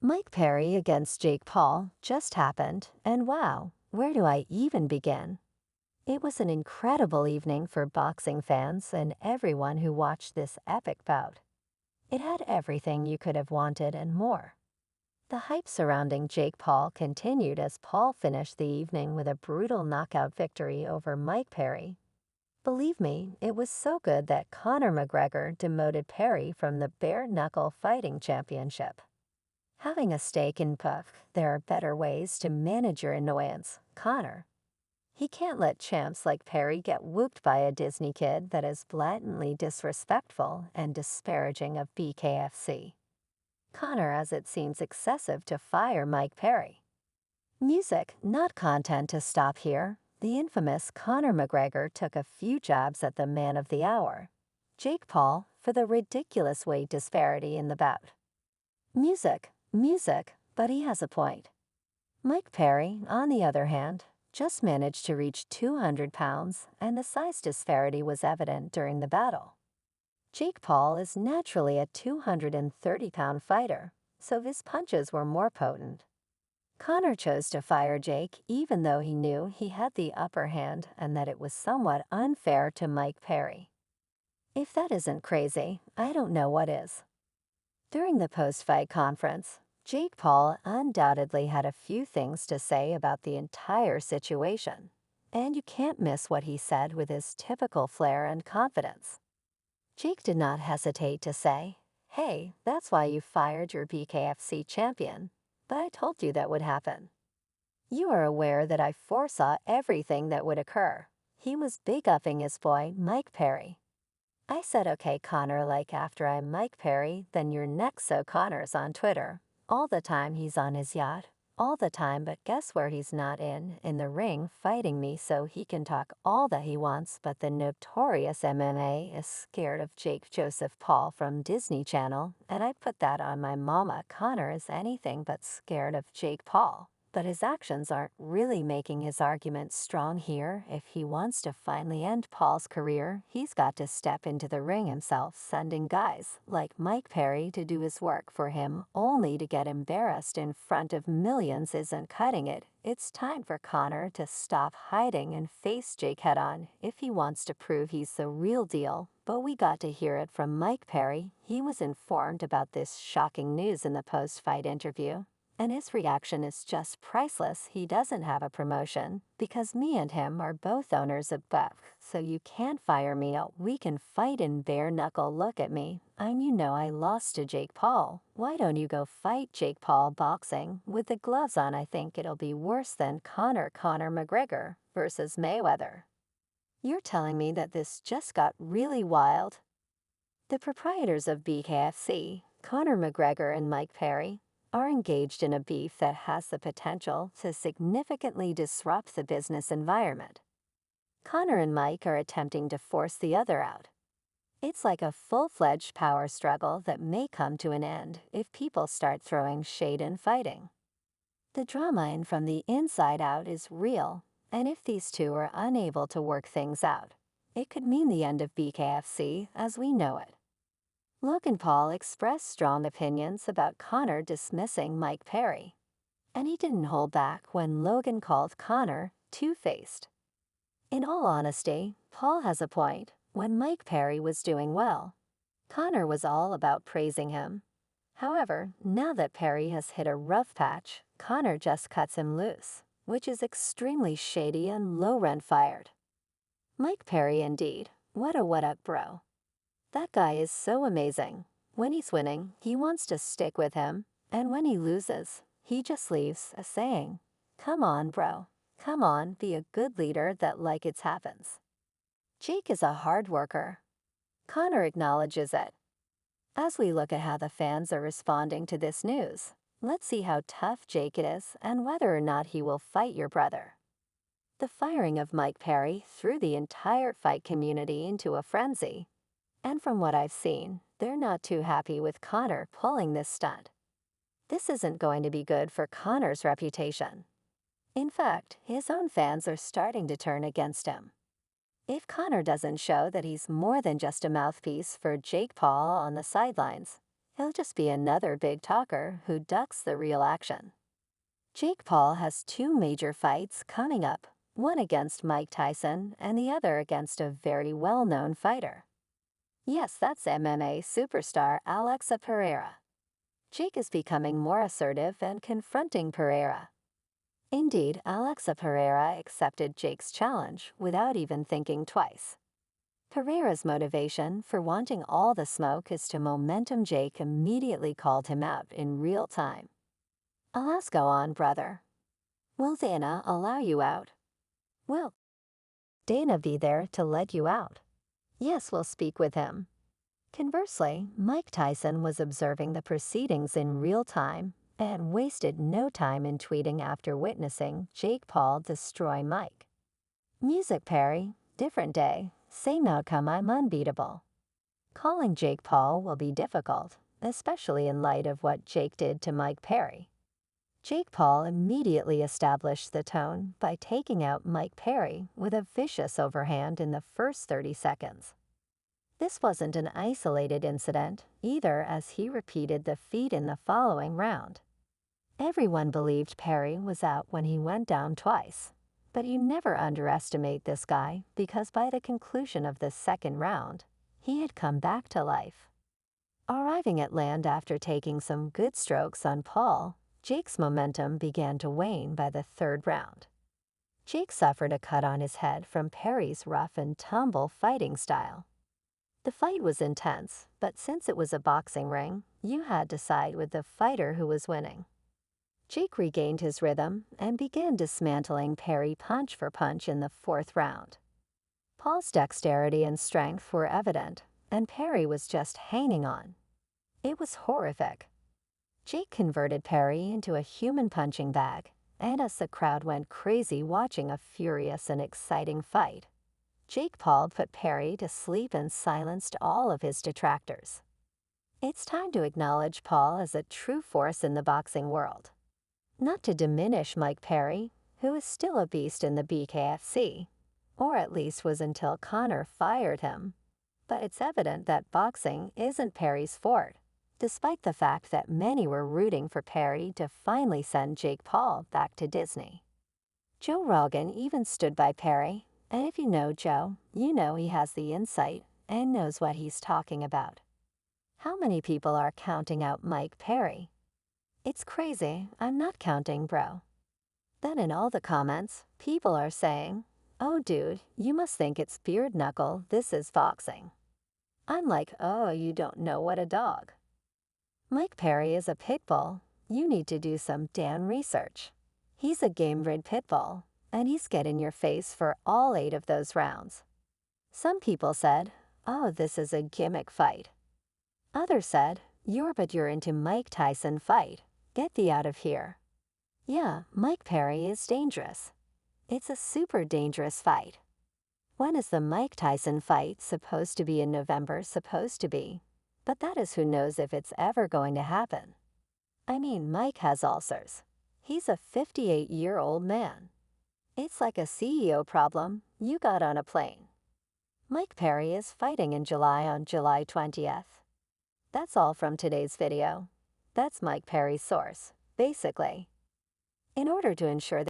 Mike Perry against Jake Paul just happened, and wow, where do I even begin? It was an incredible evening for boxing fans and everyone who watched this epic bout. It had everything you could have wanted and more. The hype surrounding Jake Paul continued as Paul finished the evening with a brutal knockout victory over Mike Perry. Believe me, it was so good that Conor McGregor demoted Perry from the bare-knuckle fighting championship. Having a stake in Puff, there are better ways to manage your annoyance, Connor. He can't let champs like Perry get whooped by a Disney kid that is blatantly disrespectful and disparaging of BKFC. Connor, as it seems excessive to fire Mike Perry. Music, not content to stop here. The infamous Conor McGregor took a few jabs at the man of the hour, Jake Paul, for the ridiculous weight disparity in the bout. Music, but he has a point. Mike Perry, on the other hand, just managed to reach 200 pounds, and the size disparity was evident during the battle. Jake Paul is naturally a 230-pound fighter, so his punches were more potent. Conor chose to fire Jake even though he knew he had the upper hand and that it was somewhat unfair to Mike Perry. If that isn't crazy, I don't know what is. During the post-fight conference, Jake Paul undoubtedly had a few things to say about the entire situation, and you can't miss what he said with his typical flair and confidence. Jake did not hesitate to say, "Hey, that's why you fired your BKFC champion, but I told you that would happen. You are aware that I foresaw everything that would occur." He was big-upping his boy, Mike Perry. I said, "Okay, Connor, like after I'm Mike Perry, then you're next." So Connor's on Twitter. All the time he's on his yacht. All the time, but guess where he's not in the ring fighting me, so he can talk all that he wants, but the notorious MMA is scared of Jake Joseph Paul from Disney Channel, and I put that on my mama. Connor is anything but scared of Jake Paul. But his actions aren't really making his argument strong here. If he wants to finally end Paul's career, he's got to step into the ring himself, sending guys like Mike Perry to do his work for him only to get embarrassed in front of millions isn't cutting it. It's time for Conor to stop hiding and face Jake head-on if he wants to prove he's the real deal. But we got to hear it from Mike Perry. He was informed about this shocking news in the post-fight interview. And his reaction is just priceless. He doesn't have a promotion because me and him are both owners of Buff, so you can't fire me. We can fight in bare knuckle. Look at me. I lost to Jake Paul. Why don't you go fight Jake Paul boxing with the gloves on? I think it'll be worse than Conor McGregor versus Mayweather. You're telling me that this just got really wild? The proprietors of BKFC, Conor McGregor and Mike Perry, are engaged in a beef that has the potential to significantly disrupt the business environment. Conor and Mike are attempting to force the other out. It's like a full-fledged power struggle that may come to an end if people start throwing shade and fighting. The drama in from the inside out is real, and if these two are unable to work things out, it could mean the end of BKFC as we know it. Logan Paul expressed strong opinions about Conor dismissing Mike Perry, and he didn't hold back when Logan called Conor two-faced. In all honesty, Paul has a point. When Mike Perry was doing well, Conor was all about praising him. However, now that Perry has hit a rough patch, Conor just cuts him loose, which is extremely shady and low-rent fired. Mike Perry indeed. What up, bro? That guy is so amazing. When he's winning, he wants to stick with him, and when he loses, he just leaves a saying, "Come on, bro. Come on, be a good leader that like it happens." Jake is a hard worker. Conor acknowledges it. As we look at how the fans are responding to this news, let's see how tough Jake is and whether or not he will fight your brother. The firing of Mike Perry threw the entire fight community into a frenzy. And from what I've seen, they're not too happy with Conor pulling this stunt. This isn't going to be good for Conor's reputation. In fact, his own fans are starting to turn against him. If Conor doesn't show that he's more than just a mouthpiece for Jake Paul on the sidelines, He'll just be another big talker who ducks the real action. Jake Paul has two major fights coming up, one against Mike Tyson and the other against a very well-known fighter. Yes, that's MMA superstar Alexa Pereira. Jake is becoming more assertive and confronting Pereira. Indeed, Alexa Pereira accepted Jake's challenge without even thinking twice. Pereira's motivation for wanting all the smoke is to momentum. Jake immediately called him out in real time. "Let's go on, brother. Will Dana allow you out? Will Dana be there to let you out? Yes, we'll speak with him." Conversely, Mike Tyson was observing the proceedings in real time and wasted no time in tweeting after witnessing Jake Paul destroy Mike. "Music, Perry, different day, same outcome, I'm unbeatable." Calling Jake Paul will be difficult, especially in light of what Jake did to Mike Perry. Jake Paul immediately established the tone by taking out Mike Perry with a vicious overhand in the first 30 seconds. This wasn't an isolated incident either, as he repeated the feat in the following round. Everyone believed Perry was out when he went down twice, but you never underestimate this guy because by the conclusion of the second round, he had come back to life. Arriving at land after taking some good strokes on Paul, Jake's momentum began to wane by the third round. Jake suffered a cut on his head from Perry's rough and tumble fighting style. The fight was intense, but since it was a boxing ring, you had to side with the fighter who was winning. Jake regained his rhythm and began dismantling Perry punch for punch in the fourth round. Paul's dexterity and strength were evident, and Perry was just hanging on. It was horrific. Jake converted Perry into a human punching bag, and as the crowd went crazy watching a furious and exciting fight, Jake Paul put Perry to sleep and silenced all of his detractors. It's time to acknowledge Paul as a true force in the boxing world. Not to diminish Mike Perry, who is still a beast in the BKFC, or at least was until Conor fired him, but it's evident that boxing isn't Perry's forte, despite the fact that many were rooting for Perry to finally send Jake Paul back to Disney. Joe Rogan even stood by Perry, and if you know Joe, you know he has the insight and knows what he's talking about. How many people are counting out Mike Perry? It's crazy, I'm not counting, bro. Then in all the comments, people are saying, "Oh dude, you must think it's beard knuckle, this is boxing." I'm like, oh, you don't know what a dog. Mike Perry is a pit bull. You need to do some damn research. He's a game-bred pit bull, and he's get in your face for all 8 of those rounds. Some people said, oh, this is a gimmick fight. Others said, you're into Mike Tyson fight. Get thee out of here. Yeah, Mike Perry is dangerous. It's a super dangerous fight. When is the Mike Tyson fight supposed to be in November? Supposed to be. But that is who knows if it's ever going to happen. I mean, Mike has ulcers. He's a 58-year-old man. It's like a CEO problem you got on a plane. Mike Perry is fighting in July on July 20th. That's all from today's video. That's Mike Perry's source, basically. In order to ensure that